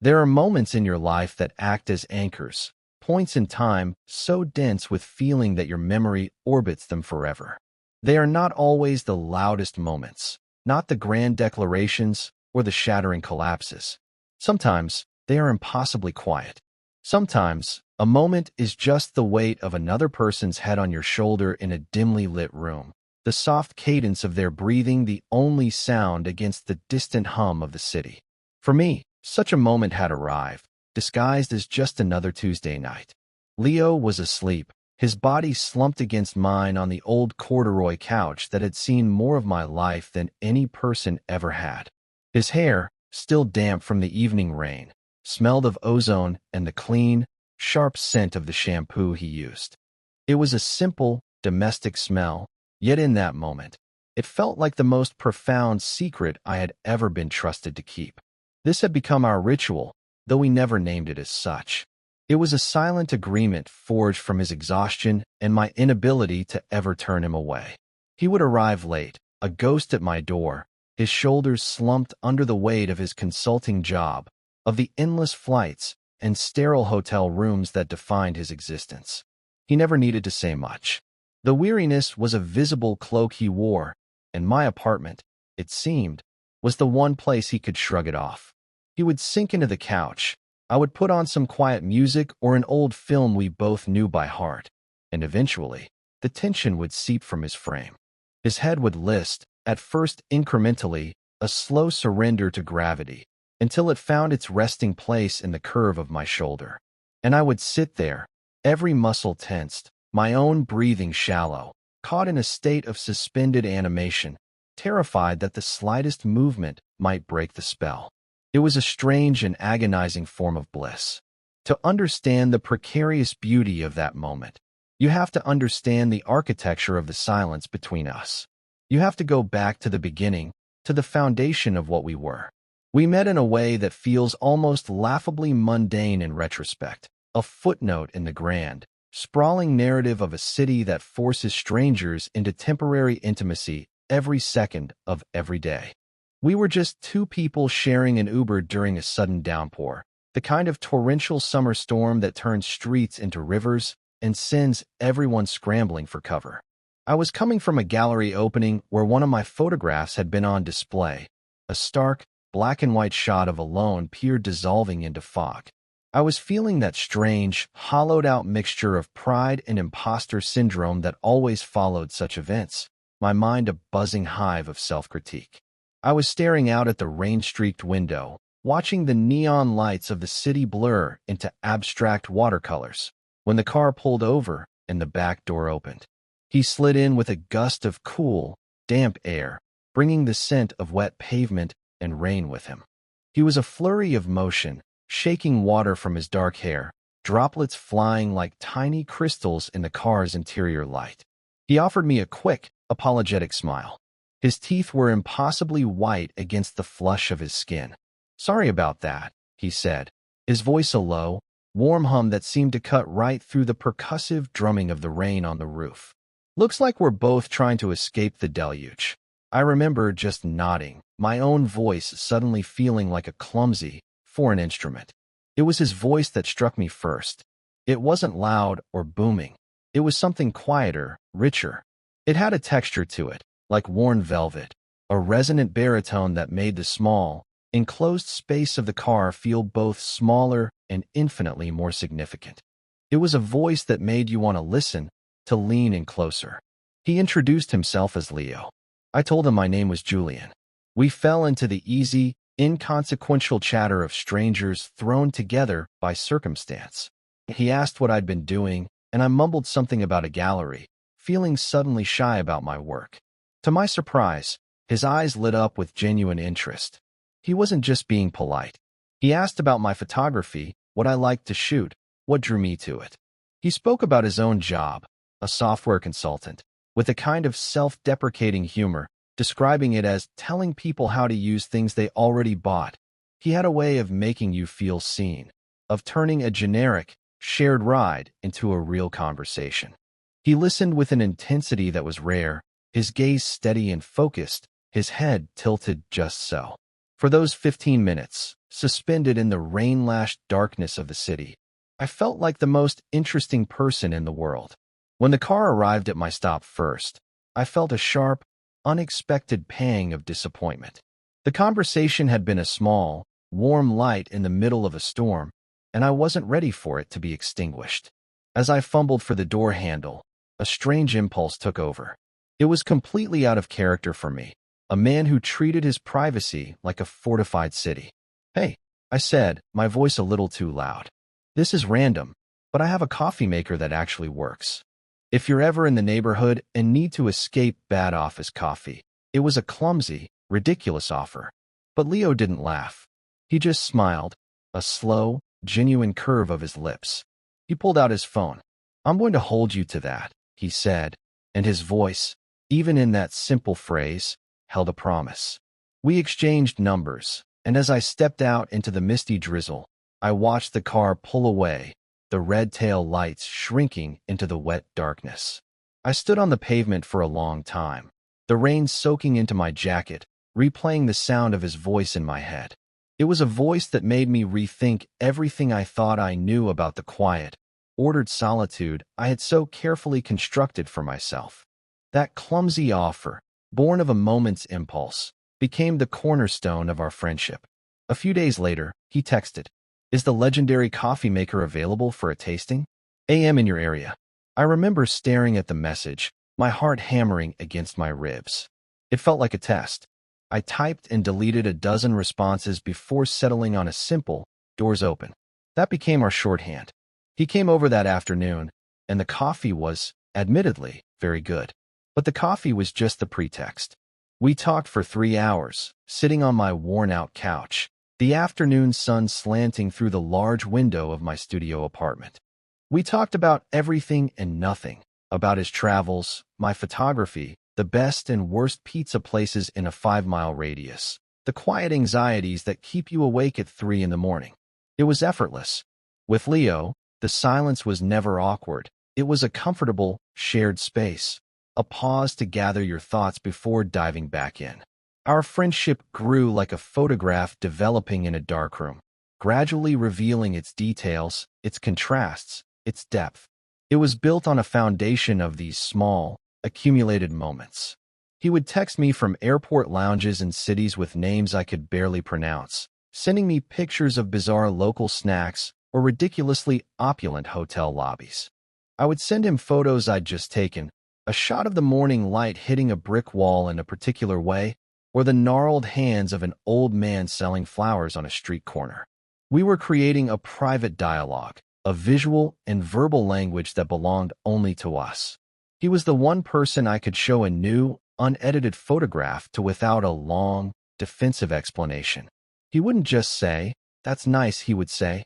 There are moments in your life that act as anchors, points in time so dense with feeling that your memory orbits them forever. They are not always the loudest moments, not the grand declarations or the shattering collapses. Sometimes they are impossibly quiet. Sometimes a moment is just the weight of another person's head on your shoulder in a dimly lit room, the soft cadence of their breathing the only sound against the distant hum of the city. For me, such a moment had arrived, disguised as just another Tuesday night. Leo was asleep, his body slumped against mine on the old corduroy couch that had seen more of my life than any person ever had. His hair, still damp from the evening rain, smelled of ozone and the clean, sharp scent of the shampoo he used. It was a simple, domestic smell, yet in that moment, it felt like the most profound secret I had ever been trusted to keep. This had become our ritual, though we never named it as such. It was a silent agreement forged from his exhaustion and my inability to ever turn him away. He would arrive late, a ghost at my door, his shoulders slumped under the weight of his consulting job, of the endless flights and sterile hotel rooms that defined his existence. He never needed to say much. The weariness was a visible cloak he wore, and my apartment, it seemed, was the one place he could shrug it off. He would sink into the couch. I would put on some quiet music or an old film we both knew by heart, and eventually, the tension would seep from his frame. His head would list, at first incrementally, a slow surrender to gravity, until it found its resting place in the curve of my shoulder. And I would sit there, every muscle tensed, my own breathing shallow, caught in a state of suspended animation, terrified that the slightest movement might break the spell. It was a strange and agonizing form of bliss. To understand the precarious beauty of that moment, you have to understand the architecture of the silence between us. You have to go back to the beginning, to the foundation of what we were. We met in a way that feels almost laughably mundane in retrospect, a footnote in the grand, sprawling narrative of a city that forces strangers into temporary intimacy every second of every day. We were just two people sharing an Uber during a sudden downpour, the kind of torrential summer storm that turns streets into rivers and sends everyone scrambling for cover. I was coming from a gallery opening where one of my photographs had been on display, a stark, black and white shot of a lone pier dissolving into fog. I was feeling that strange, hollowed-out mixture of pride and imposter syndrome that always followed such events, my mind a buzzing hive of self-critique. I was staring out at the rain-streaked window, watching the neon lights of the city blur into abstract watercolors, when the car pulled over and the back door opened. He slid in with a gust of cool, damp air, bringing the scent of wet pavement and rain with him. He was a flurry of motion, shaking water from his dark hair, droplets flying like tiny crystals in the car's interior light. He offered me a quick, apologetic smile. His teeth were impossibly white against the flush of his skin. "Sorry about that," he said, his voice a low, warm hum that seemed to cut right through the percussive drumming of the rain on the roof. "Looks like we're both trying to escape the deluge." I remember just nodding, my own voice suddenly feeling like a clumsy, foreign instrument. It was his voice that struck me first. It wasn't loud or booming. It was something quieter, richer. It had a texture to it, like worn velvet, a resonant baritone that made the small, enclosed space of the car feel both smaller and infinitely more significant. It was a voice that made you want to listen, to lean in closer. He introduced himself as Leo. I told him my name was Julian. We fell into the easy, inconsequential chatter of strangers thrown together by circumstance. He asked what I'd been doing, and I mumbled something about a gallery, feeling suddenly shy about my work. To my surprise, his eyes lit up with genuine interest. He wasn't just being polite. He asked about my photography, what I liked to shoot, what drew me to it. He spoke about his own job, a software consultant, with a kind of self-deprecating humor, describing it as telling people how to use things they already bought. He had a way of making you feel seen, of turning a generic, shared ride into a real conversation. He listened with an intensity that was rare, his gaze steady and focused, his head tilted just so. For those 15 minutes, suspended in the rain-lashed darkness of the city, I felt like the most interesting person in the world. When the car arrived at my stop first, I felt a sharp, unexpected pang of disappointment. The conversation had been a small, warm light in the middle of a storm, and I wasn't ready for it to be extinguished. As I fumbled for the door handle, a strange impulse took over. It was completely out of character for me, a man who treated his privacy like a fortified city. "Hey," I said, my voice a little too loud. "This is random, but I have a coffee maker that actually works. If you're ever in the neighborhood and need to escape bad office coffee." It was a clumsy, ridiculous offer. But Leo didn't laugh. He just smiled, a slow, genuine curve of his lips. He pulled out his phone. "I'm going to hold you to that," he said, and his voice, even in that simple phrase, held a promise. We exchanged numbers, and as I stepped out into the misty drizzle, I watched the car pull away, the red tail lights shrinking into the wet darkness. I stood on the pavement for a long time, the rain soaking into my jacket, replaying the sound of his voice in my head. It was a voice that made me rethink everything I thought I knew about the quiet, ordered solitude I had so carefully constructed for myself. That clumsy offer, born of a moment's impulse, became the cornerstone of our friendship. A few days later, he texted, "Is the legendary coffee maker available for a tasting? AM in your area." I remember staring at the message, my heart hammering against my ribs. It felt like a test. I typed and deleted a dozen responses before settling on a simple, "Doors open." That became our shorthand. He came over that afternoon, and the coffee was, admittedly, very good. But the coffee was just the pretext. We talked for 3 hours, sitting on my worn-out couch, the afternoon sun slanting through the large window of my studio apartment. We talked about everything and nothing, about his travels, my photography, the best and worst pizza places in a 5-mile radius, the quiet anxieties that keep you awake at 3 in the morning. It was effortless. With Leo, the silence was never awkward. It was a comfortable, shared space, a pause to gather your thoughts before diving back in. Our friendship grew like a photograph developing in a darkroom, gradually revealing its details, its contrasts, its depth. It was built on a foundation of these small, accumulated moments. He would text me from airport lounges in cities with names I could barely pronounce, sending me pictures of bizarre local snacks or ridiculously opulent hotel lobbies. I would send him photos I'd just taken, a shot of the morning light hitting a brick wall in a particular way, or the gnarled hands of an old man selling flowers on a street corner. We were creating a private dialogue, a visual and verbal language that belonged only to us. He was the one person I could show a new, unedited photograph to without a long, defensive explanation. He wouldn't just say, "That's nice," he would say,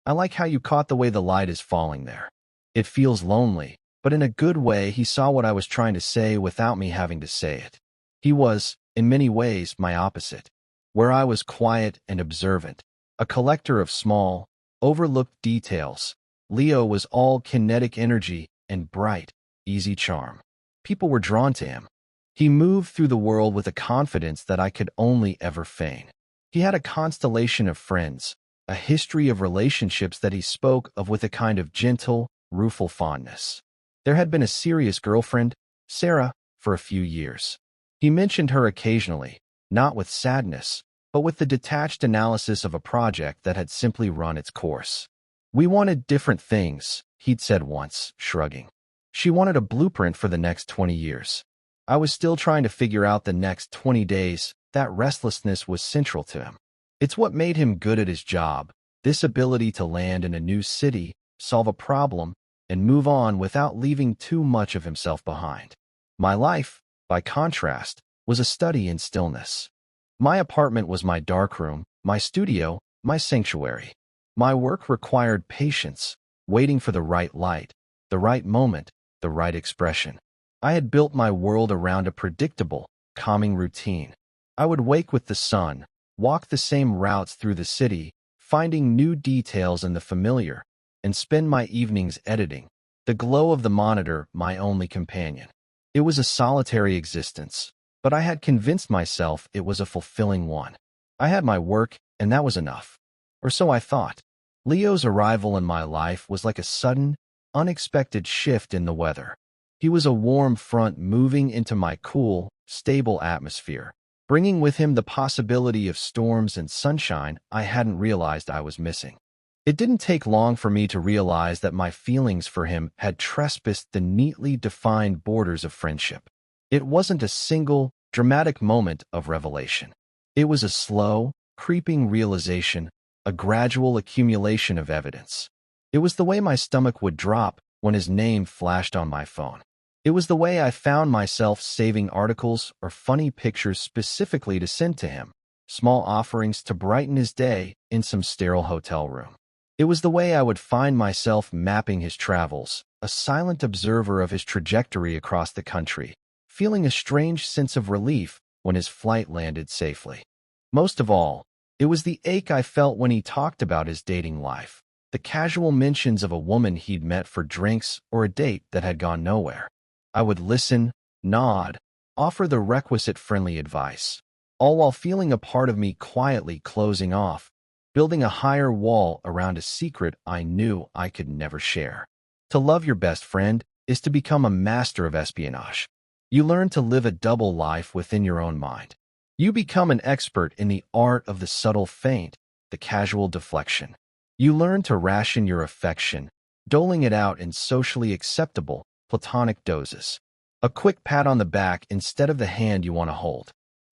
"I like how you caught the way the light is falling there. It feels lonely," but in a good way. He saw what I was trying to say without me having to say it. He was, in many ways, my opposite. Where I was quiet and observant, a collector of small, overlooked details, Leo was all kinetic energy and bright, easy charm. People were drawn to him. He moved through the world with a confidence that I could only ever feign. He had a constellation of friends, a history of relationships that he spoke of with a kind of gentle, rueful fondness. There had been a serious girlfriend, Sarah, for a few years. He mentioned her occasionally, not with sadness, but with the detached analysis of a project that had simply run its course. "We wanted different things," he'd said once, shrugging. "She wanted a blueprint for the next 20 years. I was still trying to figure out the next 20 days. That restlessness was central to him. It's what made him good at his job, this ability to land in a new city, solve a problem, and move on without leaving too much of himself behind. My life, by contrast, was a study in stillness. My apartment was my darkroom, my studio, my sanctuary. My work required patience, waiting for the right light, the right moment, the right expression. I had built my world around a predictable, calming routine. I would wake with the sun, walk the same routes through the city, finding new details in the familiar, and spend my evenings editing, the glow of the monitor my only companion. It was a solitary existence, but I had convinced myself it was a fulfilling one. I had my work, and that was enough. Or so I thought. Leo's arrival in my life was like a sudden, unexpected shift in the weather. He was a warm front moving into my cool, stable atmosphere, bringing with him the possibility of storms and sunshine I hadn't realized I was missing. It didn't take long for me to realize that my feelings for him had trespassed the neatly defined borders of friendship. It wasn't a single, dramatic moment of revelation. It was a slow, creeping realization, a gradual accumulation of evidence. It was the way my stomach would drop when his name flashed on my phone. It was the way I found myself saving articles or funny pictures specifically to send to him, small offerings to brighten his day in some sterile hotel room. It was the way I would find myself mapping his travels, a silent observer of his trajectory across the country, feeling a strange sense of relief when his flight landed safely. Most of all, it was the ache I felt when he talked about his dating life, the casual mentions of a woman he'd met for drinks or a date that had gone nowhere. I would listen, nod, offer the requisite friendly advice, all while feeling a part of me quietly closing off, building a higher wall around a secret I knew I could never share. To love your best friend is to become a master of espionage. You learn to live a double life within your own mind. You become an expert in the art of the subtle feint, the casual deflection. You learn to ration your affection, doling it out in socially acceptable, platonic doses. A quick pat on the back instead of the hand you want to hold.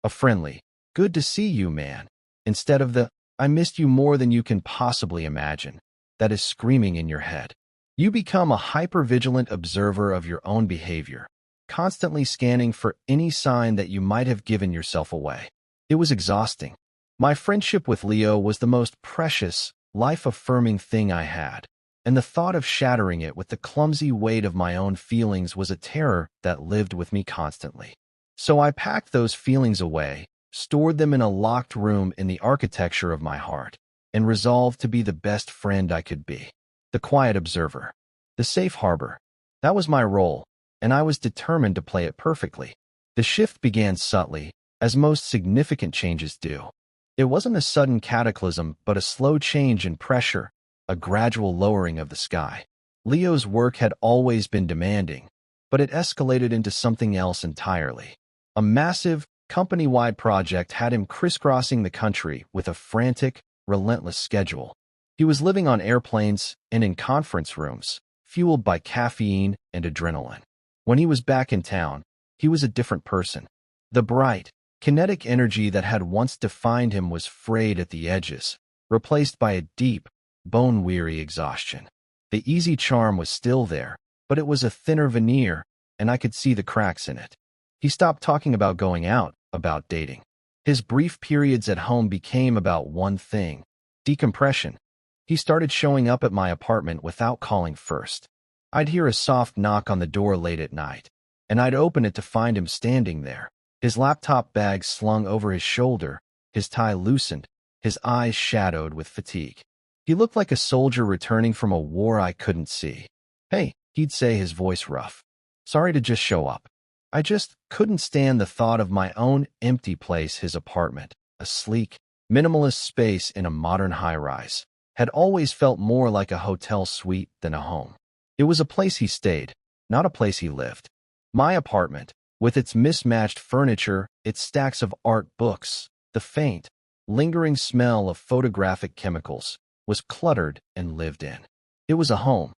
A friendly, "Good to see you, man," instead of the "I missed you more than you can possibly imagine," that is screaming in your head. You become a hyper-vigilant observer of your own behavior, constantly scanning for any sign that you might have given yourself away. It was exhausting. My friendship with Leo was the most precious, life-affirming thing I had, and the thought of shattering it with the clumsy weight of my own feelings was a terror that lived with me constantly. So I packed those feelings away, stored them in a locked room in the architecture of my heart, and resolved to be the best friend I could be. The quiet observer. The safe harbor. That was my role, and I was determined to play it perfectly. The shift began subtly, as most significant changes do. It wasn't a sudden cataclysm, but a slow change in pressure, a gradual lowering of the sky. Leo's work had always been demanding, but it escalated into something else entirely. A massive, company-wide project had him crisscrossing the country with a frantic, relentless schedule. He was living on airplanes and in conference rooms, fueled by caffeine and adrenaline. When he was back in town, he was a different person. The bright, kinetic energy that had once defined him was frayed at the edges, replaced by a deep, bone-weary exhaustion. The easy charm was still there, but it was a thinner veneer, and I could see the cracks in it. He stopped talking about going out, about dating. His brief periods at home became about one thing: decompression. He started showing up at my apartment without calling first. I'd hear a soft knock on the door late at night, and I'd open it to find him standing there, his laptop bag slung over his shoulder, his tie loosened, his eyes shadowed with fatigue. He looked like a soldier returning from a war I couldn't see. "Hey," he'd say, his voice rough. "Sorry to just show up. I just couldn't stand the thought of my own empty place." His apartment, a sleek, minimalist space in a modern high-rise, had always felt more like a hotel suite than a home. It was a place he stayed, not a place he lived. My apartment, with its mismatched furniture, its stacks of art books, the faint, lingering smell of photographic chemicals, was cluttered and lived in. It was a home,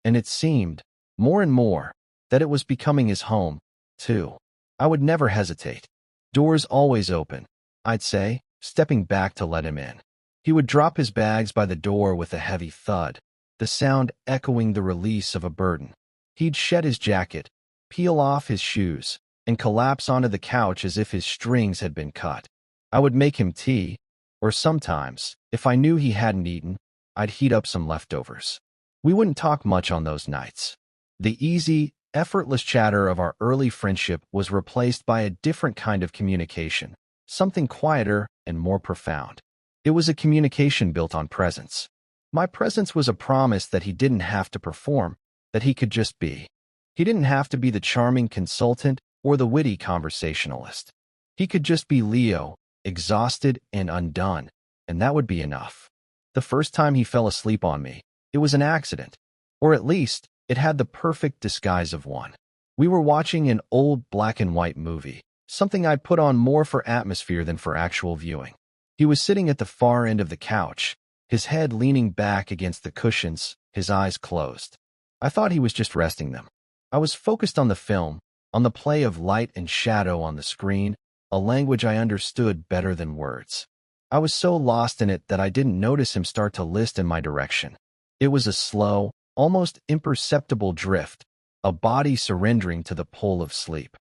and it seemed, more and more, that it was becoming his home, too. I would never hesitate. "Doors always open," I'd say, stepping back to let him in. He would drop his bags by the door with a heavy thud, the sound echoing the release of a burden. He'd shed his jacket, peel off his shoes, and collapse onto the couch as if his strings had been cut. I would make him tea, or sometimes, if I knew he hadn't eaten, I'd heat up some leftovers. We wouldn't talk much on those nights. The easy, effortless chatter of our early friendship was replaced by a different kind of communication, something quieter and more profound. It was a communication built on presence. My presence was a promise that he didn't have to perform, that he could just be. He didn't have to be the charming consultant or the witty conversationalist. He could just be Leo, exhausted and undone, and that would be enough. The first time he fell asleep on me, it was an accident, or at least it had the perfect disguise of one. We were watching an old black and white movie, something I'd put on more for atmosphere than for actual viewing. He was sitting at the far end of the couch, his head leaning back against the cushions, his eyes closed. I thought he was just resting them. I was focused on the film, on the play of light and shadow on the screen, a language I understood better than words. I was so lost in it that I didn't notice him start to list in my direction. It was a slow, almost imperceptible drift, a body surrendering to the pull of sleep.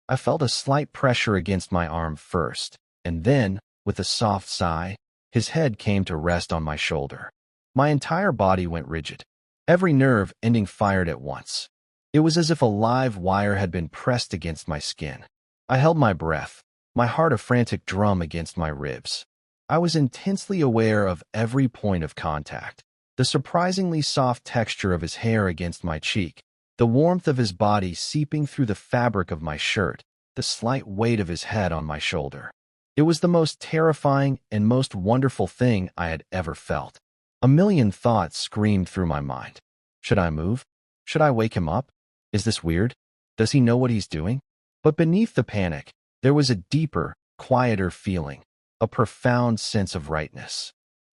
I felt a slight pressure against my arm first, and then, with a soft sigh, his head came to rest on my shoulder. My entire body went rigid. Every nerve ending fired at once. It was as if a live wire had been pressed against my skin. I held my breath, my heart a frantic drum against my ribs. I was intensely aware of every point of contact. The surprisingly soft texture of his hair against my cheek, the warmth of his body seeping through the fabric of my shirt, the slight weight of his head on my shoulder. It was the most terrifying and most wonderful thing I had ever felt. A million thoughts screamed through my mind. Should I move? Should I wake him up? Is this weird? Does he know what he's doing? But beneath the panic, there was a deeper, quieter feeling, a profound sense of rightness.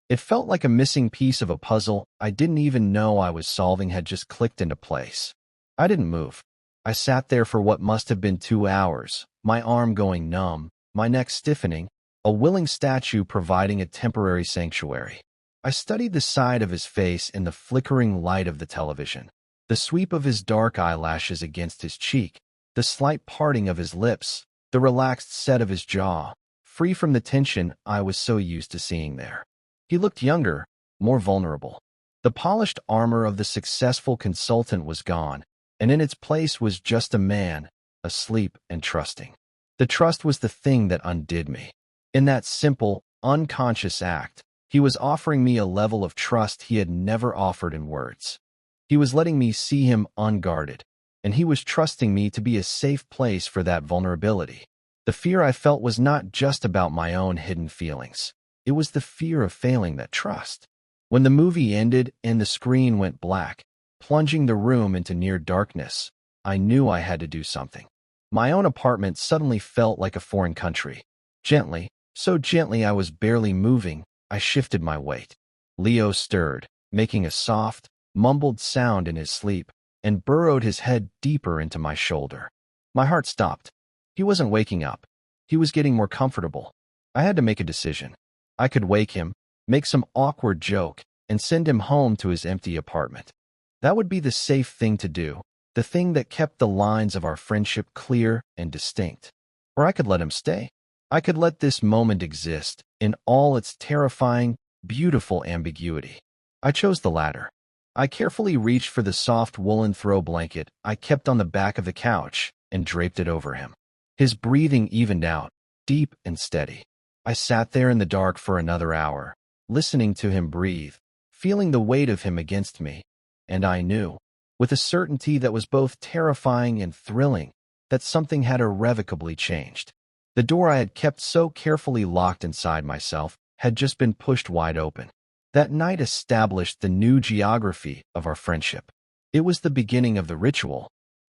It felt like a missing piece of a puzzle I didn't even know I was solving had just clicked into place. I didn't move. I sat there for what must have been 2 hours, my arm going numb, my neck stiffening, a willing statue providing a temporary sanctuary. I studied the side of his face in the flickering light of the television, the sweep of his dark eyelashes against his cheek, the slight parting of his lips, the relaxed set of his jaw, free from the tension I was so used to seeing there. He looked younger, more vulnerable. The polished armor of the successful consultant was gone, and in its place was just a man, asleep and trusting. The trust was the thing that undid me. In that simple, unconscious act, he was offering me a level of trust he had never offered in words. He was letting me see him unguarded, and he was trusting me to be a safe place for that vulnerability. The fear I felt was not just about my own hidden feelings. It was the fear of failing that trust. When the movie ended and the screen went black, plunging the room into near darkness, I knew I had to do something. My own apartment suddenly felt like a foreign country. Gently, so gently I was barely moving, I shifted my weight. Leo stirred, making a soft, mumbled sound in his sleep, and burrowed his head deeper into my shoulder. My heart stopped. He wasn't waking up. He was getting more comfortable. I had to make a decision. I could wake him, make some awkward joke, and send him home to his empty apartment. That would be the safe thing to do, the thing that kept the lines of our friendship clear and distinct. Or I could let him stay. I could let this moment exist in all its terrifying, beautiful ambiguity. I chose the latter. I carefully reached for the soft woolen throw blanket I kept on the back of the couch and draped it over him. His breathing evened out, deep and steady. I sat there in the dark for another hour, listening to him breathe, feeling the weight of him against me, and I knew, with a certainty that was both terrifying and thrilling, that something had irrevocably changed. The door I had kept so carefully locked inside myself had just been pushed wide open. That night established the new geography of our friendship. It was the beginning of the ritual.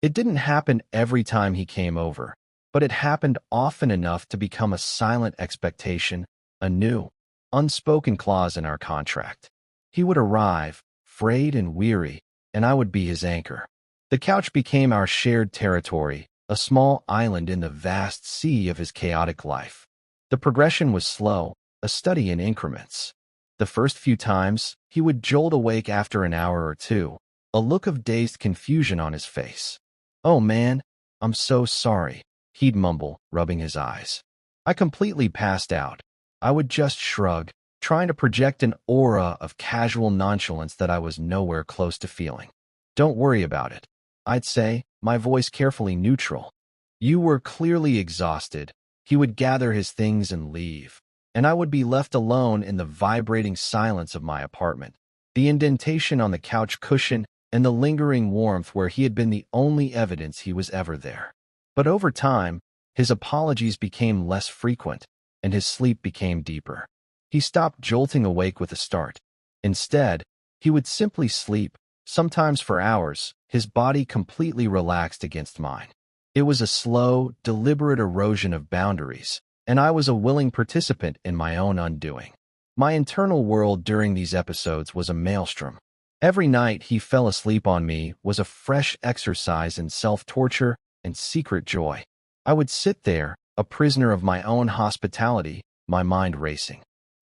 It didn't happen every time he came over, but it happened often enough to become a silent expectation, a new, unspoken clause in our contract. He would arrive, frayed and weary, and I would be his anchor. The couch became our shared territory, a small island in the vast sea of his chaotic life. The progression was slow, a study in increments. The first few times, he would jolt awake after an hour or two, a look of dazed confusion on his face. "Oh man, I'm so sorry," he'd mumble, rubbing his eyes. I completely passed out. I would just shrug, trying to project an aura of casual nonchalance that I was nowhere close to feeling. "Don't worry about it," I'd say, my voice carefully neutral. "You were clearly exhausted." He would gather his things and leave, and I would be left alone in the vibrating silence of my apartment, the indentation on the couch cushion and the lingering warmth where he had been the only evidence he was ever there. But over time, his apologies became less frequent, and his sleep became deeper. He stopped jolting awake with a start. Instead, he would simply sleep, sometimes for hours, his body completely relaxed against mine. It was a slow, deliberate erosion of boundaries, and I was a willing participant in my own undoing. My internal world during these episodes was a maelstrom. Every night he fell asleep on me was a fresh exercise in self-torture and secret joy. I would sit there, a prisoner of my own hospitality, my mind racing.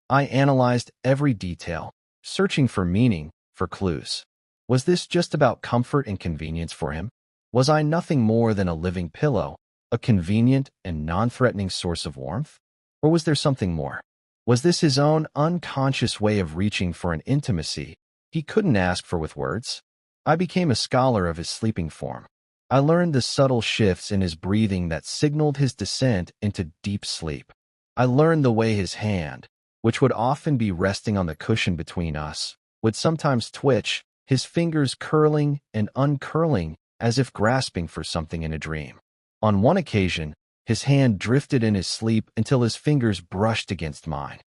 I analyzed every detail, searching for meaning, for clues. Was this just about comfort and convenience for him? Was I nothing more than a living pillow, a convenient and non-threatening source of warmth? Or was there something more? Was this his own unconscious way of reaching for an intimacy he couldn't ask for with words? I became a scholar of his sleeping form. I learned the subtle shifts in his breathing that signaled his descent into deep sleep. I learned the way his hand, which would often be resting on the cushion between us, would sometimes twitch, his fingers curling and uncurling as if grasping for something in a dream. On one occasion, his hand drifted in his sleep until his fingers brushed against mine.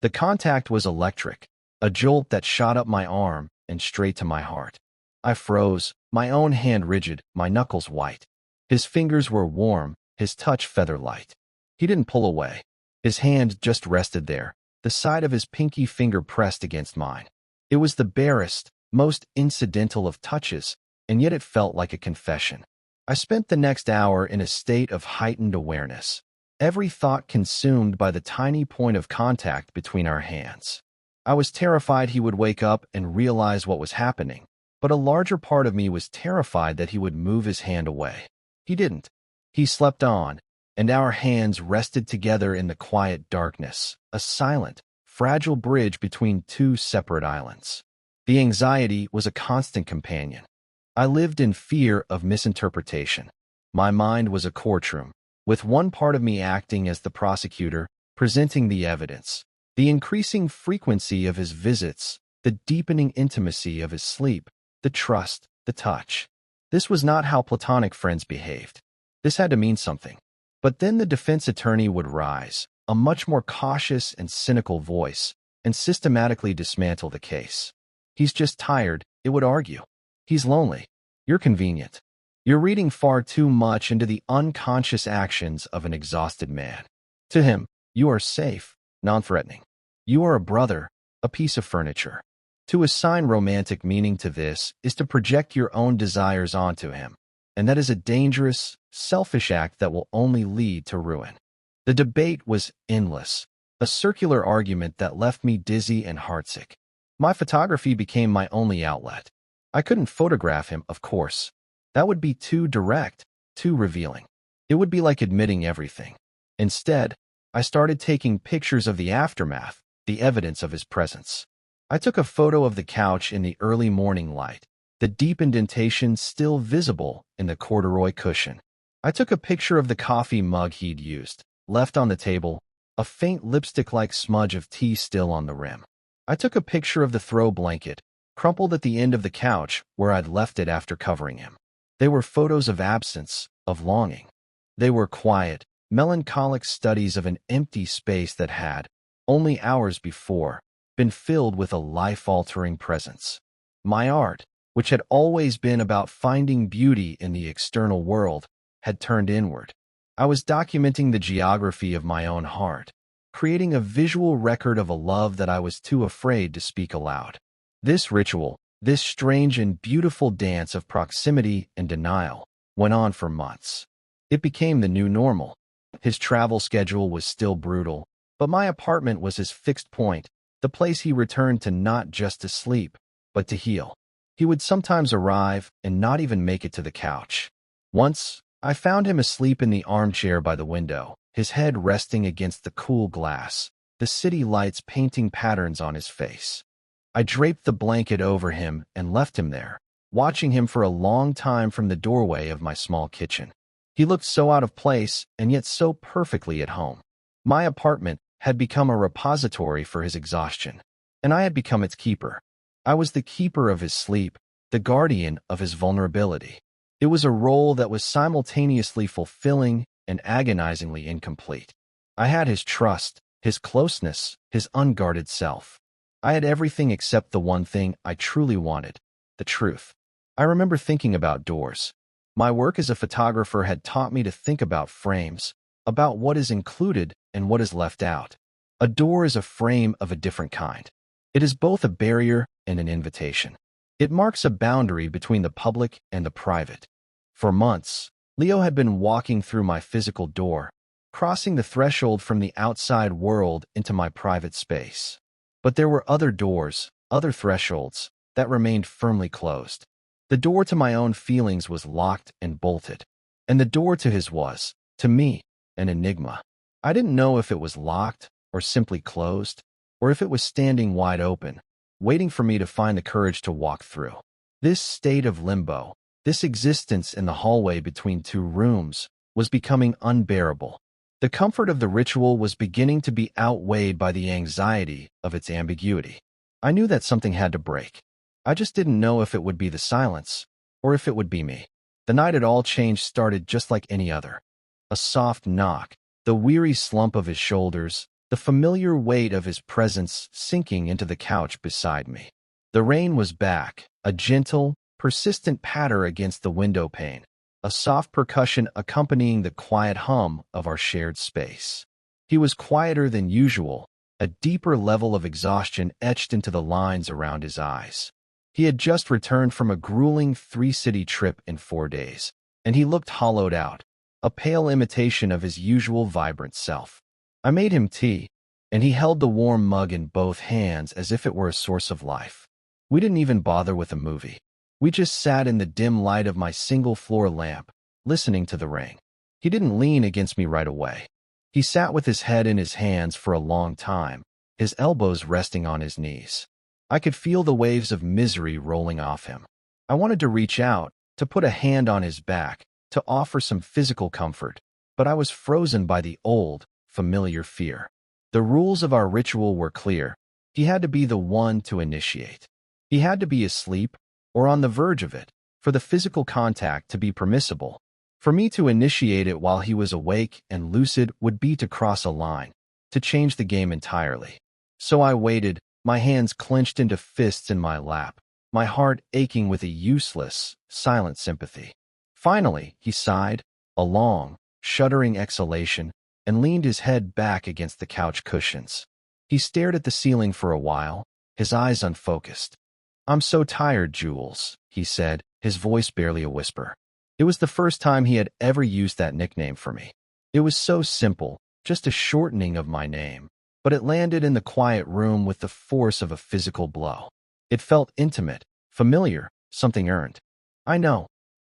The contact was electric, a jolt that shot up my arm and straight to my heart. I froze, my own hand rigid, my knuckles white. His fingers were warm, his touch feather-light. He didn't pull away. His hand just rested there, the side of his pinky finger pressed against mine. It was the barest, most incidental of touches, and yet it felt like a confession. I spent the next hour in a state of heightened awareness, every thought consumed by the tiny point of contact between our hands. I was terrified he would wake up and realize what was happening, but a larger part of me was terrified that he would move his hand away. He didn't. He slept on, and our hands rested together in the quiet darkness, a silent, fragile bridge between two separate islands. The anxiety was a constant companion. I lived in fear of misinterpretation. My mind was a courtroom, with one part of me acting as the prosecutor, presenting the evidence. The increasing frequency of his visits, the deepening intimacy of his sleep, the trust, the touch. This was not how platonic friends behaved. This had to mean something. But then the defense attorney would rise, a much more cautious and cynical voice, and systematically dismantle the case. He's just tired, it would argue. He's lonely. You're convenient. You're reading far too much into the unconscious actions of an exhausted man. To him, you are safe, non-threatening. You are a brother, a piece of furniture. To assign romantic meaning to this is to project your own desires onto him, and that is a dangerous, selfish act that will only lead to ruin. The debate was endless, a circular argument that left me dizzy and heartsick. My photography became my only outlet. I couldn't photograph him, of course. That would be too direct, too revealing. It would be like admitting everything. Instead, I started taking pictures of the aftermath, the evidence of his presence. I took a photo of the couch in the early morning light, the deep indentation still visible in the corduroy cushion. I took a picture of the coffee mug he'd used, left on the table, a faint lipstick-like smudge of tea still on the rim. I took a picture of the throw blanket, crumpled at the end of the couch where I'd left it after covering him. They were photos of absence, of longing. They were quiet, melancholic studies of an empty space that had, only hours before, been filled with a life-altering presence. My art, which had always been about finding beauty in the external world, had turned inward. I was documenting the geography of my own heart, creating a visual record of a love that I was too afraid to speak aloud. This ritual, this strange and beautiful dance of proximity and denial, went on for months. It became the new normal. His travel schedule was still brutal, but my apartment was his fixed point, the place he returned to not just to sleep, but to heal. He would sometimes arrive and not even make it to the couch. Once, I found him asleep in the armchair by the window, his head resting against the cool glass, the city lights painting patterns on his face. I draped the blanket over him and left him there, watching him for a long time from the doorway of my small kitchen. He looked so out of place and yet so perfectly at home. My apartment had become a repository for his exhaustion, and I had become its keeper. I was the keeper of his sleep, the guardian of his vulnerability. It was a role that was simultaneously fulfilling and agonizingly incomplete. I had his trust, his closeness, his unguarded self. I had everything except the one thing I truly wanted, the truth. I remember thinking about doors. My work as a photographer had taught me to think about frames, about what is included and what is left out. A door is a frame of a different kind. It is both a barrier and an invitation. It marks a boundary between the public and the private. For months, Leo had been walking through my physical door, crossing the threshold from the outside world into my private space. But there were other doors, other thresholds, that remained firmly closed. The door to my own feelings was locked and bolted, and the door to his was, to me, an enigma. I didn't know if it was locked or simply closed, or if it was standing wide open, waiting for me to find the courage to walk through. This state of limbo, this existence in the hallway between two rooms, was becoming unbearable. The comfort of the ritual was beginning to be outweighed by the anxiety of its ambiguity. I knew that something had to break. I just didn't know if it would be the silence, or if it would be me. The night it all changed started just like any other. A soft knock, the weary slump of his shoulders, the familiar weight of his presence sinking into the couch beside me. The rain was back, a gentle, persistent patter against the window pane, a soft percussion accompanying the quiet hum of our shared space. He was quieter than usual, a deeper level of exhaustion etched into the lines around his eyes. He had just returned from a grueling 3-city trip in 4 days, and he looked hollowed out, a pale imitation of his usual vibrant self. I made him tea, and he held the warm mug in both hands as if it were a source of life. We didn't even bother with a movie. We just sat in the dim light of my single-floor lamp, listening to the rain. He didn't lean against me right away. He sat with his head in his hands for a long time, his elbows resting on his knees. I could feel the waves of misery rolling off him. I wanted to reach out, to put a hand on his back, to offer some physical comfort, but I was frozen by the old, familiar fear. The rules of our ritual were clear. He had to be the one to initiate. He had to be asleep, or on the verge of it, for the physical contact to be permissible. For me to initiate it while he was awake and lucid would be to cross a line, to change the game entirely. So I waited, my hands clenched into fists in my lap, my heart aching with a useless, silent sympathy. Finally, he sighed, a long, shuddering exhalation, and leaned his head back against the couch cushions. He stared at the ceiling for a while, his eyes unfocused. "I'm so tired, Jules," he said, his voice barely a whisper. It was the first time he had ever used that nickname for me. It was so simple, just a shortening of my name, but it landed in the quiet room with the force of a physical blow. It felt intimate, familiar, something earned. "I know,"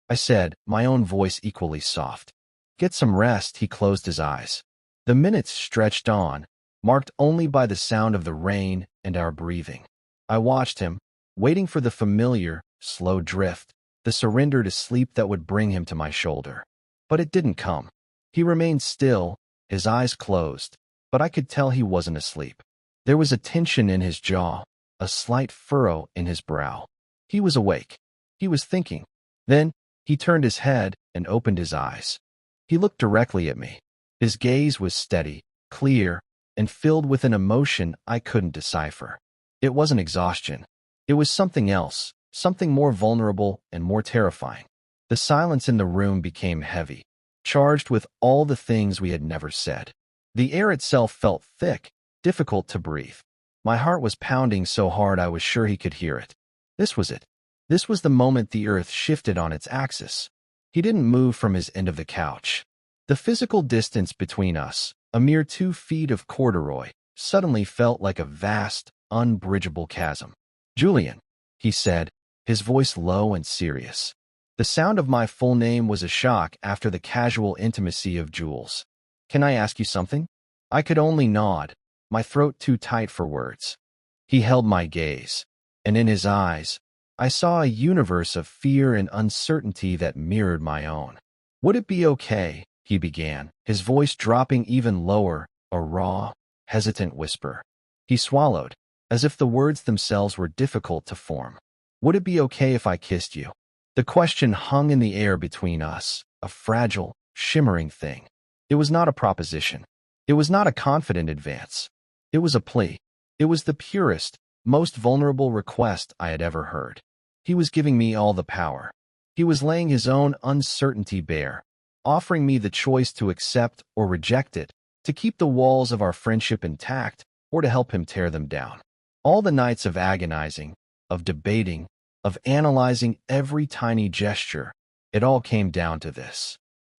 I said, my own voice equally soft. "Get some rest." He closed his eyes. The minutes stretched on, marked only by the sound of the rain and our breathing. I watched him, waiting for the familiar, slow drift, the surrender to sleep that would bring him to my shoulder. But it didn't come. He remained still, his eyes closed, but I could tell he wasn't asleep. There was a tension in his jaw, a slight furrow in his brow. He was awake. He was thinking. Then, he turned his head and opened his eyes. He looked directly at me. His gaze was steady, clear, and filled with an emotion I couldn't decipher. It wasn't exhaustion. It was something else, something more vulnerable and more terrifying. The silence in the room became heavy, charged with all the things we had never said. The air itself felt thick, difficult to breathe. My heart was pounding so hard I was sure he could hear it. This was it. This was the moment the earth shifted on its axis. He didn't move from his end of the couch. The physical distance between us, a mere 2 feet of corduroy, suddenly felt like a vast, unbridgeable chasm. "Julian," he said, his voice low and serious. The sound of my full name was a shock after the casual intimacy of Jules. "Can I ask you something?" I could only nod, my throat too tight for words. He held my gaze, and in his eyes, I saw a universe of fear and uncertainty that mirrored my own. "Would it be okay?" he began, his voice dropping even lower, a raw, hesitant whisper. He swallowed, as if the words themselves were difficult to form. "Would it be okay if I kissed you?" The question hung in the air between us, a fragile, shimmering thing. It was not a proposition. It was not a confident advance. It was a plea. It was the purest, most vulnerable request I had ever heard. He was giving me all the power. He was laying his own uncertainty bare, offering me the choice to accept or reject it, to keep the walls of our friendship intact or to help him tear them down. All the nights of agonizing, of debating, of analyzing every tiny gesture, it all came down to this.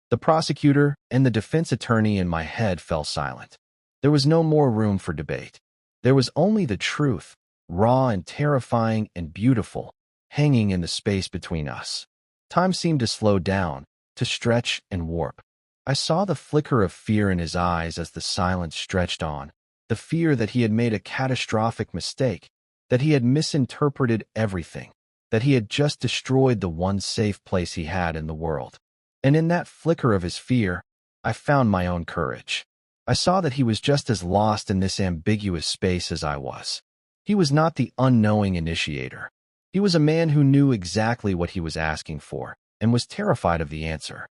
The prosecutor and the defense attorney in my head fell silent. There was no more room for debate. There was only the truth, raw and terrifying and beautiful, hanging in the space between us. Time seemed to slow down, to stretch and warp. I saw the flicker of fear in his eyes as the silence stretched on, the fear that he had made a catastrophic mistake, that he had misinterpreted everything, that he had just destroyed the one safe place he had in the world. And in that flicker of his fear, I found my own courage. I saw that he was just as lost in this ambiguous space as I was. He was not the unknowing initiator. He was a man who knew exactly what he was asking for and was terrified of the answer.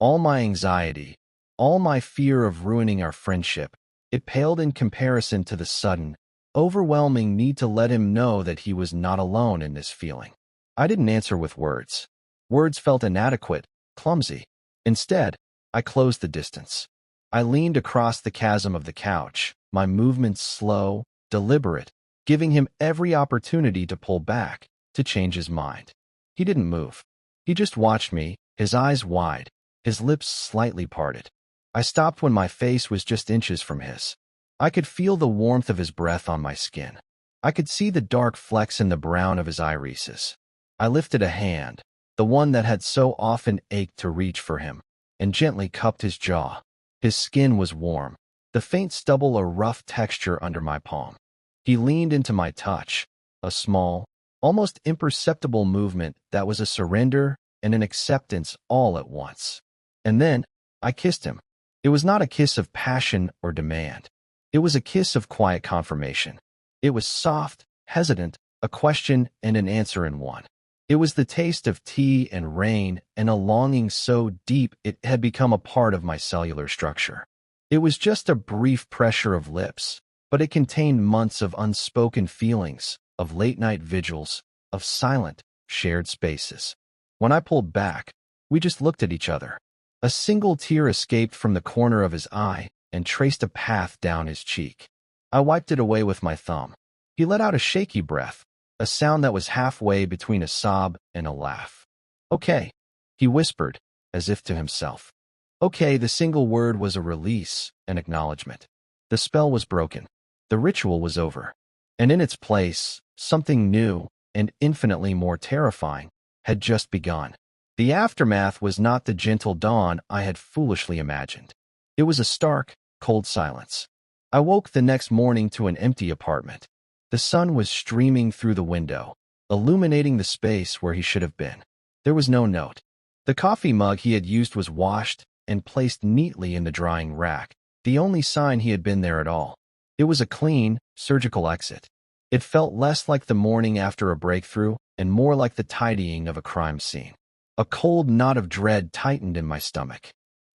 All my anxiety, all my fear of ruining our friendship, it paled in comparison to the sudden, overwhelming need to let him know that he was not alone in this feeling. I didn't answer with words. Words felt inadequate, clumsy. Instead, I closed the distance. I leaned across the chasm of the couch, my movements slow, deliberate, giving him every opportunity to pull back, to change his mind. He didn't move. He just watched me, his eyes wide, his lips slightly parted. I stopped when my face was just inches from his. I could feel the warmth of his breath on my skin. I could see the dark flecks in the brown of his irises. I lifted a hand, the one that had so often ached to reach for him, and gently cupped his jaw. His skin was warm, the faint stubble a rough texture under my palm. He leaned into my touch, a small, almost imperceptible movement that was a surrender and an acceptance all at once. And then, I kissed him. It was not a kiss of passion or demand. It was a kiss of quiet confirmation. It was soft, hesitant, a question and an answer in one. It was the taste of tea and rain and a longing so deep it had become a part of my cellular structure. It was just a brief pressure of lips, but it contained months of unspoken feelings, of late-night vigils, of silent, shared spaces. When I pulled back, we just looked at each other. A single tear escaped from the corner of his eye and traced a path down his cheek. I wiped it away with my thumb. He let out a shaky breath, a sound that was halfway between a sob and a laugh. "Okay," he whispered, as if to himself. Okay, the single word was a release, an acknowledgement. The spell was broken. The ritual was over. And in its place, something new and infinitely more terrifying had just begun. The aftermath was not the gentle dawn I had foolishly imagined. It was a stark, cold silence. I woke the next morning to an empty apartment. The sun was streaming through the window, illuminating the space where he should have been. There was no note. The coffee mug he had used was washed and placed neatly in the drying rack, the only sign he had been there at all. It was a clean, surgical exit. It felt less like the morning after a breakthrough and more like the tidying of a crime scene. A cold knot of dread tightened in my stomach.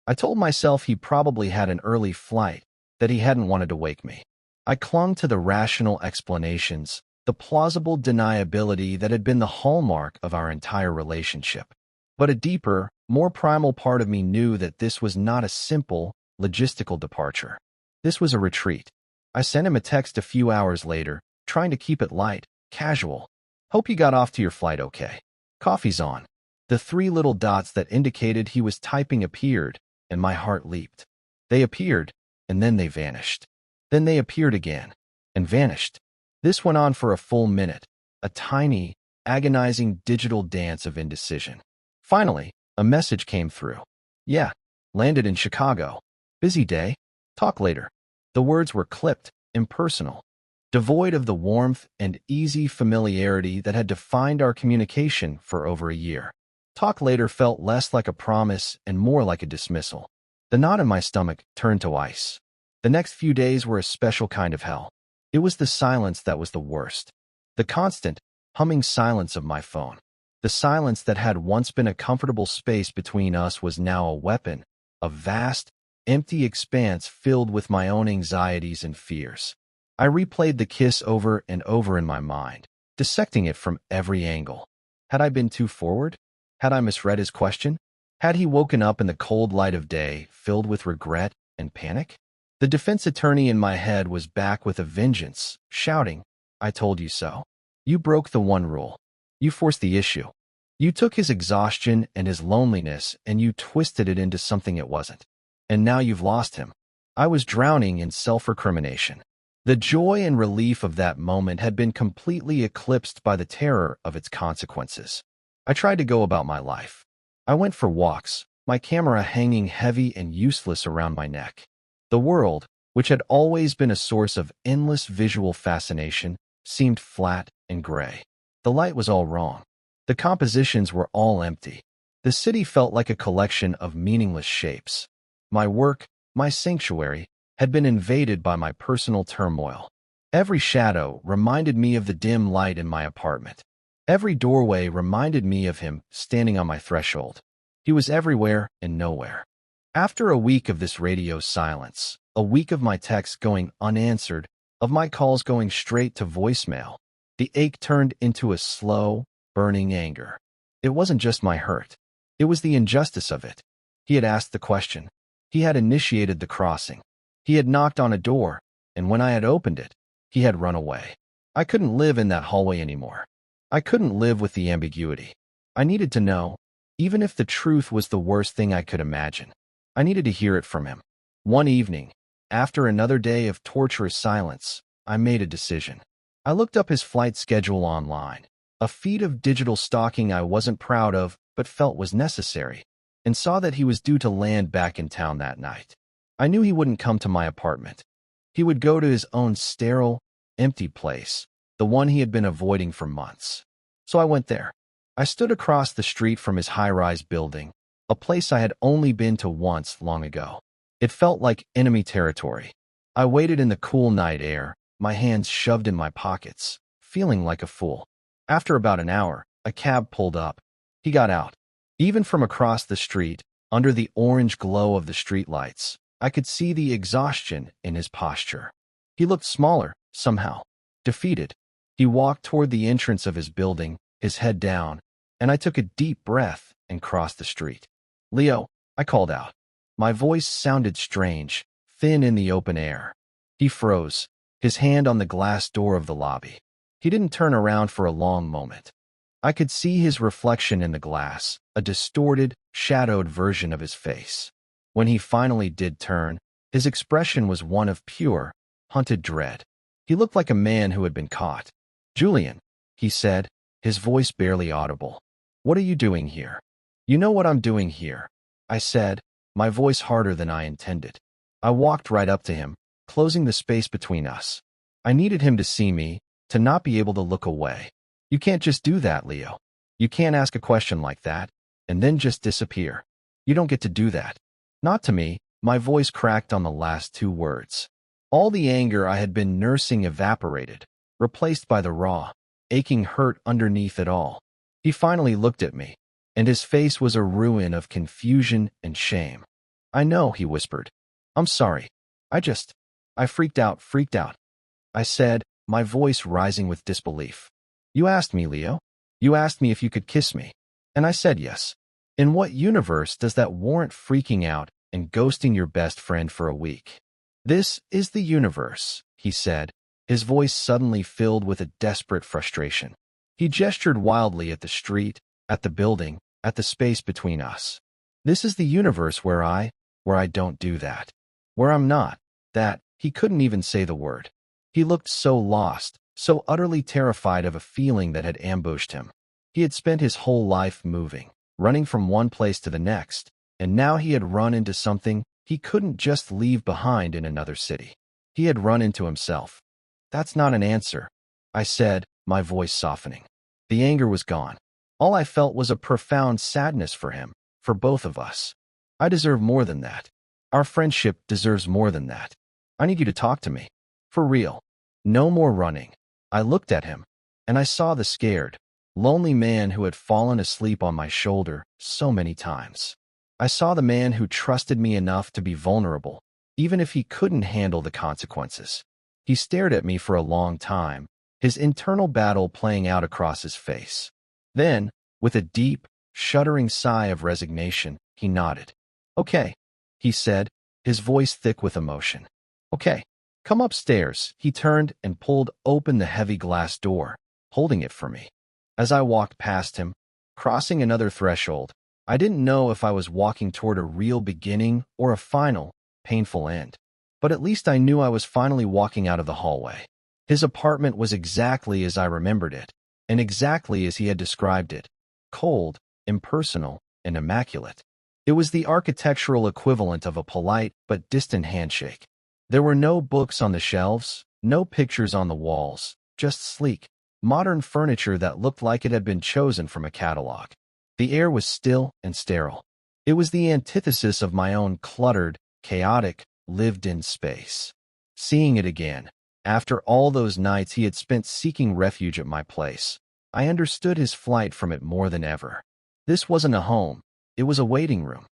I told myself he probably had an early flight, that he hadn't wanted to wake me. I clung to the rational explanations, the plausible deniability that had been the hallmark of our entire relationship. But a deeper, more primal part of me knew that this was not a simple, logistical departure. This was a retreat. I sent him a text a few hours later, trying to keep it light, casual. "Hope you got off to your flight okay. Coffee's on." The three little dots that indicated he was typing appeared, and my heart leaped. They appeared, and then they vanished. Then they appeared again, and vanished. This went on for a full minute, a tiny, agonizing digital dance of indecision. Finally, a message came through. "Yeah, landed in Chicago. Busy day. Talk later." The words were clipped, impersonal, devoid of the warmth and easy familiarity that had defined our communication for over a year. Talk later felt less like a promise and more like a dismissal. The knot in my stomach turned to ice. The next few days were a special kind of hell. It was the silence that was the worst. The constant, humming silence of my phone. The silence that had once been a comfortable space between us was now a weapon, a vast, empty expanse filled with my own anxieties and fears. I replayed the kiss over and over in my mind, dissecting it from every angle. Had I been too forward? Had I misread his question? Had he woken up in the cold light of day, filled with regret and panic? The defense attorney in my head was back with a vengeance, shouting, "I told you so. You broke the one rule. You forced the issue. You took his exhaustion and his loneliness and you twisted it into something it wasn't. And now you've lost him." I was drowning in self-recrimination. The joy and relief of that moment had been completely eclipsed by the terror of its consequences. I tried to go about my life. I went for walks, my camera hanging heavy and useless around my neck. The world, which had always been a source of endless visual fascination, seemed flat and gray. The light was all wrong. The compositions were all empty. The city felt like a collection of meaningless shapes. My work, my sanctuary, had been invaded by my personal turmoil. Every shadow reminded me of the dim light in my apartment. Every doorway reminded me of him standing on my threshold. He was everywhere and nowhere. After a week of this radio silence, a week of my texts going unanswered, of my calls going straight to voicemail, the ache turned into a slow, burning anger. It wasn't just my hurt. It was the injustice of it. He had asked the question. He had initiated the crossing. He had knocked on a door, and when I had opened it, he had run away. I couldn't live in that hallway anymore. I couldn't live with the ambiguity. I needed to know, even if the truth was the worst thing I could imagine. I needed to hear it from him. One evening, after another day of torturous silence, I made a decision. I looked up his flight schedule online, a feat of digital stalking I wasn't proud of but felt was necessary, and saw that he was due to land back in town that night. I knew he wouldn't come to my apartment. He would go to his own sterile, empty place, the one he had been avoiding for months. So I went there. I stood across the street from his high-rise building, a place I had only been to once long ago. It felt like enemy territory. I waited in the cool night air, my hands shoved in my pockets, feeling like a fool. After about an hour, a cab pulled up. He got out. Even from across the street, under the orange glow of the streetlights, I could see the exhaustion in his posture. He looked smaller, somehow, defeated. He walked toward the entrance of his building, his head down, and I took a deep breath and crossed the street. "Leo," I called out. My voice sounded strange, thin in the open air. He froze, his hand on the glass door of the lobby. He didn't turn around for a long moment. I could see his reflection in the glass, a distorted, shadowed version of his face. When he finally did turn, his expression was one of pure, hunted dread. He looked like a man who had been caught. "Julian," he said, his voice barely audible. "What are you doing here?" "You know what I'm doing here," I said, my voice harder than I intended. I walked right up to him, closing the space between us. I needed him to see me, to not be able to look away. "You can't just do that, Leo. You can't ask a question like that, and then just disappear. You don't get to do that." "Not to me," my voice cracked on the last two words. All the anger I had been nursing evaporated, replaced by the raw, aching hurt underneath it all. He finally looked at me, and his face was a ruin of confusion and shame. "I know," he whispered. "I'm sorry. I freaked out. I said, my voice rising with disbelief. "You asked me, Leo. You asked me if you could kiss me. And I said yes. In what universe does that warrant freaking out and ghosting your best friend for a week?" "This is the universe," he said, his voice suddenly filled with a desperate frustration. He gestured wildly at the street, at the building, at the space between us. "This is the universe where I don't do that. Where I'm not, that." He couldn't even say the word. He looked so lost, so utterly terrified of a feeling that had ambushed him. He had spent his whole life moving, running from one place to the next, and now he had run into something he couldn't just leave behind in another city. He had run into himself. "That's not an answer," I said, my voice softening. The anger was gone. All I felt was a profound sadness for him, for both of us. I deserve more than that. Our friendship deserves more than that. I need you to talk to me. For real. No more running. I looked at him, and I saw the scared, lonely man who had fallen asleep on my shoulder so many times. I saw the man who trusted me enough to be vulnerable, even if he couldn't handle the consequences. He stared at me for a long time, his internal battle playing out across his face. Then, with a deep, shuddering sigh of resignation, he nodded. "Okay," he said, his voice thick with emotion. "Okay, come upstairs." He turned and pulled open the heavy glass door, holding it for me. As I walked past him, crossing another threshold, I didn't know if I was walking toward a real beginning or a final, painful end. But at least I knew I was finally walking out of the hallway. His apartment was exactly as I remembered it, and exactly as he had described it: cold, impersonal, and immaculate. It was the architectural equivalent of a polite but distant handshake. There were no books on the shelves, no pictures on the walls, just sleek, modern furniture that looked like it had been chosen from a catalog. The air was still and sterile. It was the antithesis of my own cluttered, chaotic, lived-in space. Seeing it again, after all those nights he had spent seeking refuge at my place, I understood his flight from it more than ever. This wasn't a home, it was a waiting room.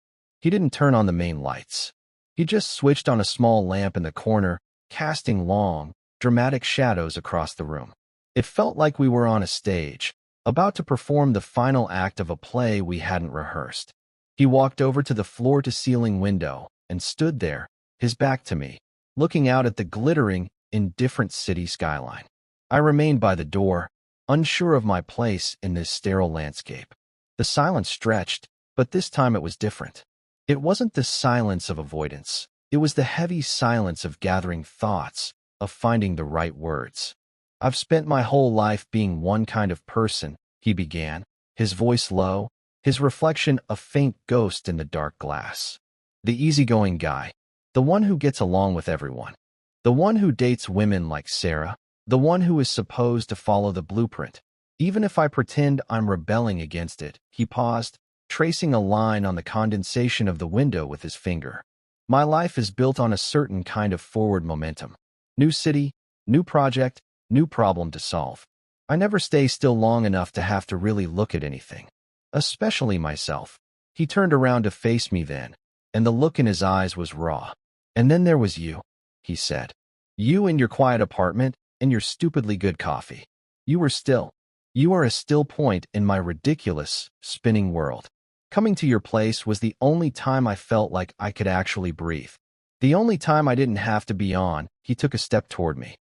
He didn't turn on the main lights. He just switched on a small lamp in the corner, casting long, dramatic shadows across the room. It felt like we were on a stage, about to perform the final act of a play we hadn't rehearsed. He walked over to the floor-to-ceiling window and stood there, his back to me, looking out at the glittering, indifferent city skyline. I remained by the door, unsure of my place in this sterile landscape. The silence stretched, but this time it was different. It wasn't the silence of avoidance. It was the heavy silence of gathering thoughts, of finding the right words. "I've spent my whole life being one kind of person," he began, his voice low, his reflection a faint ghost in the dark glass. "The easygoing guy, the one who gets along with everyone, the one who dates women like Sarah, the one who is supposed to follow the blueprint. Even if I pretend I'm rebelling against it." He paused, tracing a line on the condensation of the window with his finger. "My life is built on a certain kind of forward momentum. New city, new project, new problem to solve. I never stay still long enough to have to really look at anything, especially myself." He turned around to face me then, and the look in his eyes was raw. "And then there was you," he said. "You in your quiet apartment and your stupidly good coffee. You were still. You are a still point in my ridiculous, spinning world. Coming to your place was the only time I felt like I could actually breathe. The only time I didn't have to be on." He took a step toward me.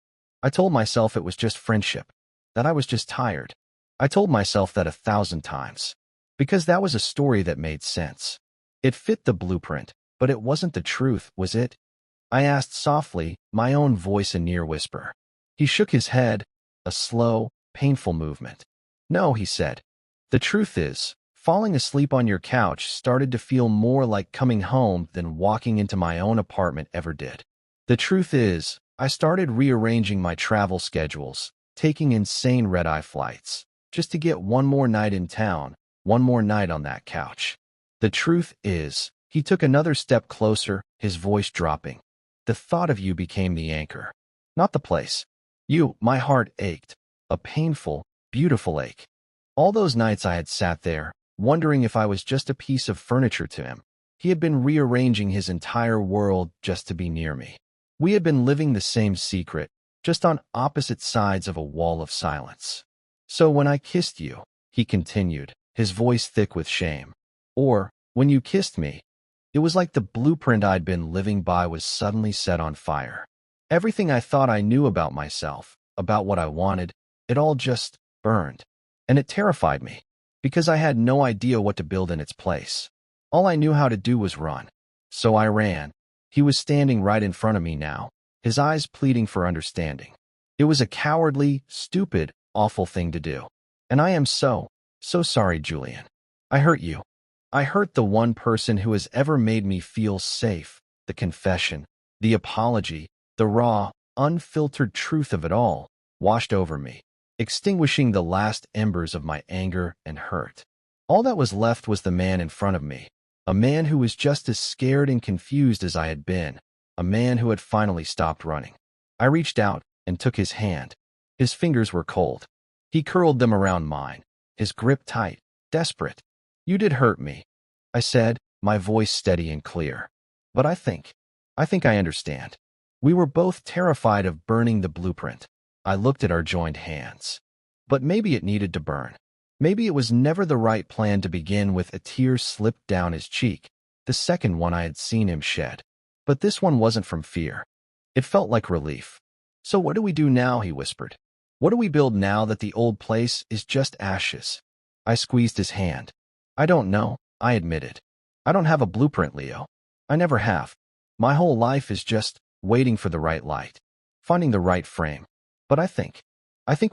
"I told myself it was just friendship, that I was just tired. I told myself that 1,000 times. Because that was a story that made sense. It fit the blueprint, but it wasn't the truth, was it?" I asked softly, my own voice a near whisper. He shook his head, a slow, painful movement. "No," he said. "The truth is, falling asleep on your couch started to feel more like coming home than walking into my own apartment ever did. The truth is, I started rearranging my travel schedules, taking insane red-eye flights, just to get one more night in town, one more night on that couch. The truth is," he took another step closer, his voice dropping, "the thought of you became the anchor. Not the place. You." My heart ached, a painful, beautiful ache. All those nights I had sat there, wondering if I was just a piece of furniture to him. He had been rearranging his entire world just to be near me. We had been living the same secret, just on opposite sides of a wall of silence. "So when I kissed you," he continued, his voice thick with shame, "or when you kissed me, it was like the blueprint I'd been living by was suddenly set on fire. Everything I thought I knew about myself, about what I wanted, it all just burned. And it terrified me, because I had no idea what to build in its place. All I knew how to do was run. So I ran." He was standing right in front of me now, his eyes pleading for understanding. "It was a cowardly, stupid, awful thing to do. And I am so sorry, Julian. I hurt you. I hurt the one person who has ever made me feel safe." The confession, the apology, the raw, unfiltered truth of it all washed over me, extinguishing the last embers of my anger and hurt. All that was left was the man in front of me, a man who was just as scared and confused as I had been, a man who had finally stopped running. I reached out and took his hand. His fingers were cold. He curled them around mine, his grip tight, desperate. "You did hurt me," I said, my voice steady and clear. But I think I understand. We were both terrified of burning the blueprint. I looked at our joined hands. But maybe it needed to burn. Maybe it was never the right plan to begin with. A tear slipped down his cheek, the second one I had seen him shed. But this one wasn't from fear. It felt like relief. So what do we do now, he whispered. What do we build now that the old place is just ashes? I squeezed his hand. I don't know, I admitted. I don't have a blueprint, Leo. I never have. My whole life is just waiting for the right light, finding the right frame. But I think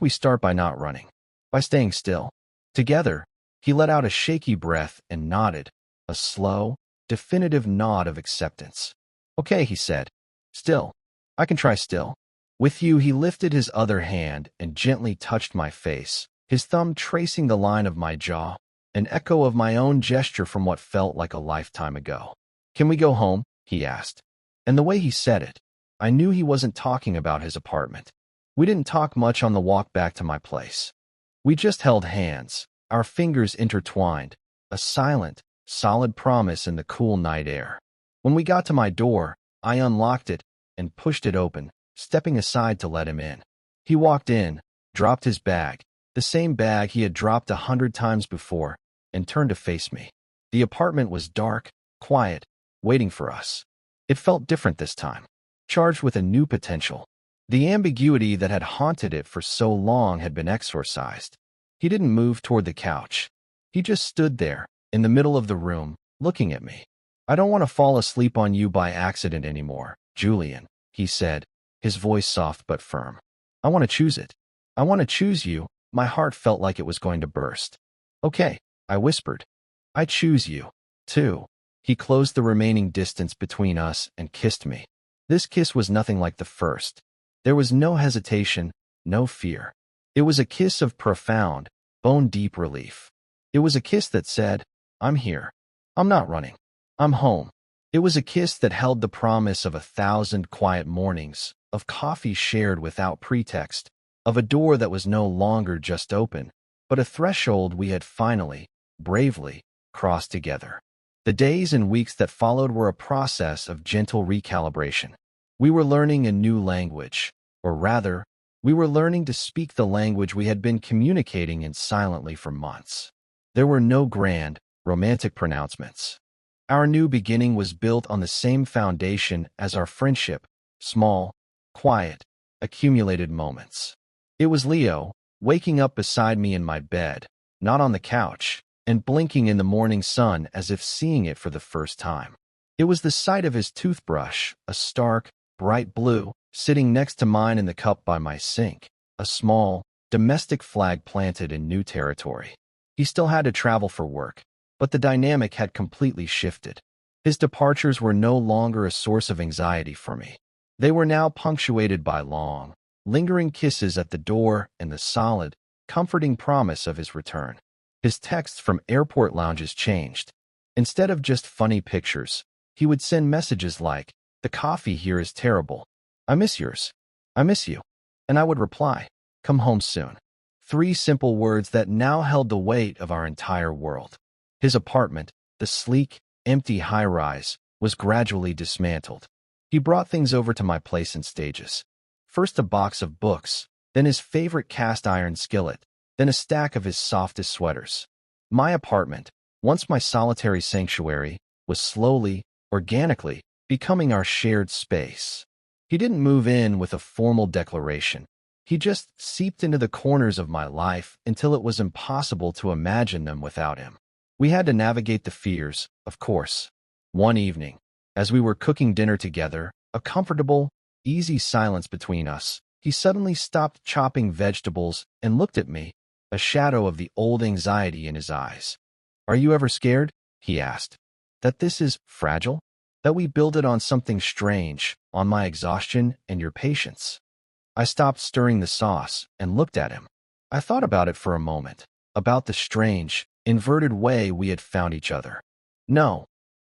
we start by not running, by staying still. Together, he let out a shaky breath and nodded, a slow, definitive nod of acceptance. Okay, he said. Still. I can try still. With you, he lifted his other hand and gently touched my face, his thumb tracing the line of my jaw, an echo of my own gesture from what felt like a lifetime ago. Can we go home? He asked. And the way he said it, I knew he wasn't talking about his apartment. We didn't talk much on the walk back to my place. We just held hands, our fingers intertwined, a silent, solid promise in the cool night air. When we got to my door, I unlocked it and pushed it open, stepping aside to let him in. He walked in, dropped his bag, the same bag he had dropped 100 times before, and turned to face me. The apartment was dark, quiet, waiting for us. It felt different this time, charged with a new potential. The ambiguity that had haunted it for so long had been exorcised. He didn't move toward the couch. He just stood there, in the middle of the room, looking at me. I don't want to fall asleep on you by accident anymore, Julian, he said, his voice soft but firm. I want to choose it. I want to choose you. My heart felt like it was going to burst. Okay, I whispered. I choose you, too. He closed the remaining distance between us and kissed me. This kiss was nothing like the first. There was no hesitation, no fear. It was a kiss of profound, bone-deep relief. It was a kiss that said, I'm here. I'm not running. I'm home. It was a kiss that held the promise of 1,000 quiet mornings, of coffee shared without pretext, of a door that was no longer just open, but a threshold we had finally, bravely, crossed together. The days and weeks that followed were a process of gentle recalibration. We were learning a new language, or rather, we were learning to speak the language we had been communicating in silently for months. There were no grand, romantic pronouncements. Our new beginning was built on the same foundation as our friendship, small, quiet, accumulated moments. It was Leo, waking up beside me in my bed, not on the couch, and blinking in the morning sun as if seeing it for the first time. It was the sight of his toothbrush, a stark, bright blue, sitting next to mine in the cup by my sink, a small, domestic flag planted in new territory. He still had to travel for work, but the dynamic had completely shifted. His departures were no longer a source of anxiety for me. They were now punctuated by long, lingering kisses at the door and the solid, comforting promise of his return. His texts from airport lounges changed. Instead of just funny pictures, he would send messages like, "The coffee here is terrible. I miss yours. I miss you." And I would reply, "Come home soon." 3 simple words that now held the weight of our entire world. His apartment, the sleek, empty high-rise, was gradually dismantled. He brought things over to my place in stages. First a box of books, then his favorite cast-iron skillet, then a stack of his softest sweaters. My apartment, once my solitary sanctuary, was slowly, organically, becoming our shared space. He didn't move in with a formal declaration. He just seeped into the corners of my life until it was impossible to imagine them without him. We had to navigate the fears, of course. One evening, as we were cooking dinner together, a comfortable, easy silence between us, he suddenly stopped chopping vegetables and looked at me, a shadow of the old anxiety in his eyes. "Are you ever scared?" he asked. "That this is fragile? That we build it on something strange, on my exhaustion and your patience?" I stopped stirring the sauce and looked at him. I thought about it for a moment, about the strange, inverted way we had found each other. "No,"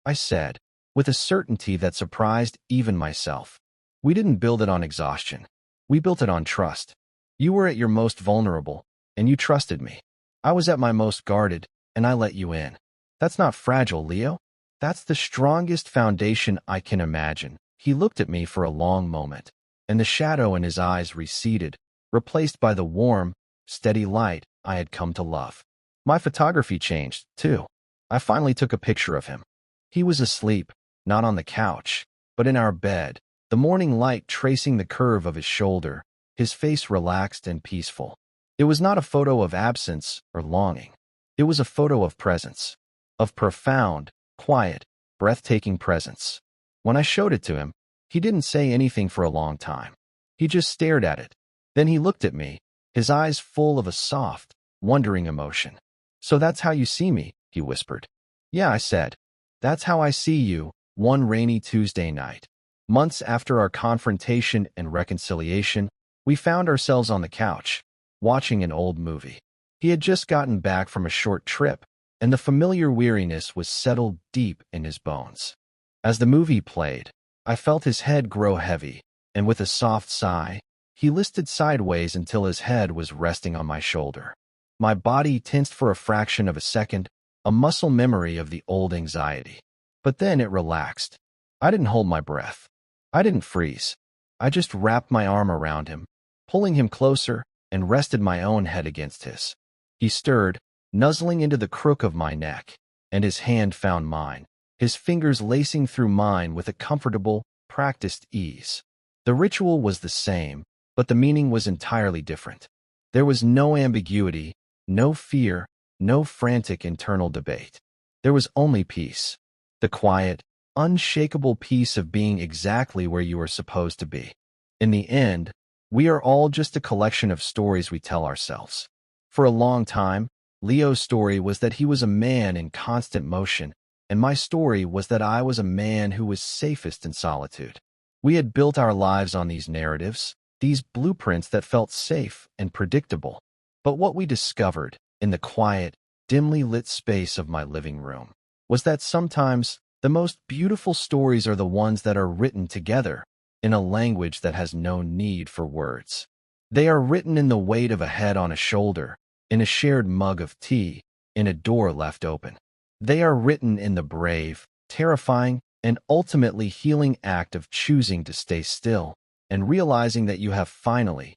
I said, with a certainty that surprised even myself. "We didn't build it on exhaustion. We built it on trust. You were at your most vulnerable, and you trusted me. I was at my most guarded, and I let you in. That's not fragile, Leo. That's the strongest foundation I can imagine. He looked at me for a long moment, and the shadow in his eyes receded, replaced by the warm, steady light I had come to love. My photography changed, too. I finally took a picture of him. He was asleep, not on the couch, but in our bed, the morning light tracing the curve of his shoulder, his face relaxed and peaceful. It was not a photo of absence or longing. It was a photo of presence, of profound, quiet, breathtaking presence. When I showed it to him, he didn't say anything for a long time. He just stared at it. Then he looked at me, his eyes full of a soft, wondering emotion. "So that's how you see me," he whispered. "Yeah," I said. "That's how I see you," one rainy Tuesday night. Months after our confrontation and reconciliation, we found ourselves on the couch, watching an old movie. He had just gotten back from a short trip, and the familiar weariness was settled deep in his bones. As the movie played, I felt his head grow heavy, and with a soft sigh, he listed sideways until his head was resting on my shoulder. My body tensed for a fraction of a second, a muscle memory of the old anxiety. But then it relaxed. I didn't hold my breath. I didn't freeze. I just wrapped my arm around him, pulling him closer, and rested my own head against his. He stirred, nuzzling into the crook of my neck, and his hand found mine, his fingers lacing through mine with a comfortable, practiced ease. The ritual was the same, but the meaning was entirely different. There was no ambiguity, no fear, no frantic internal debate. There was only peace. The quiet, unshakable peace of being exactly where you are supposed to be. In the end, we are all just a collection of stories we tell ourselves. For a long time, Leo's story was that he was a man in constant motion, and my story was that I was a man who was safest in solitude. We had built our lives on these narratives, these blueprints that felt safe and predictable. But what we discovered, in the quiet, dimly lit space of my living room, was that sometimes the most beautiful stories are the ones that are written together, in a language that has no need for words. They are written in the weight of a head on a shoulder, in a shared mug of tea, in a door left open. They are written in the brave, terrifying, and ultimately healing act of choosing to stay still and realizing that you have finally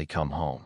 come home.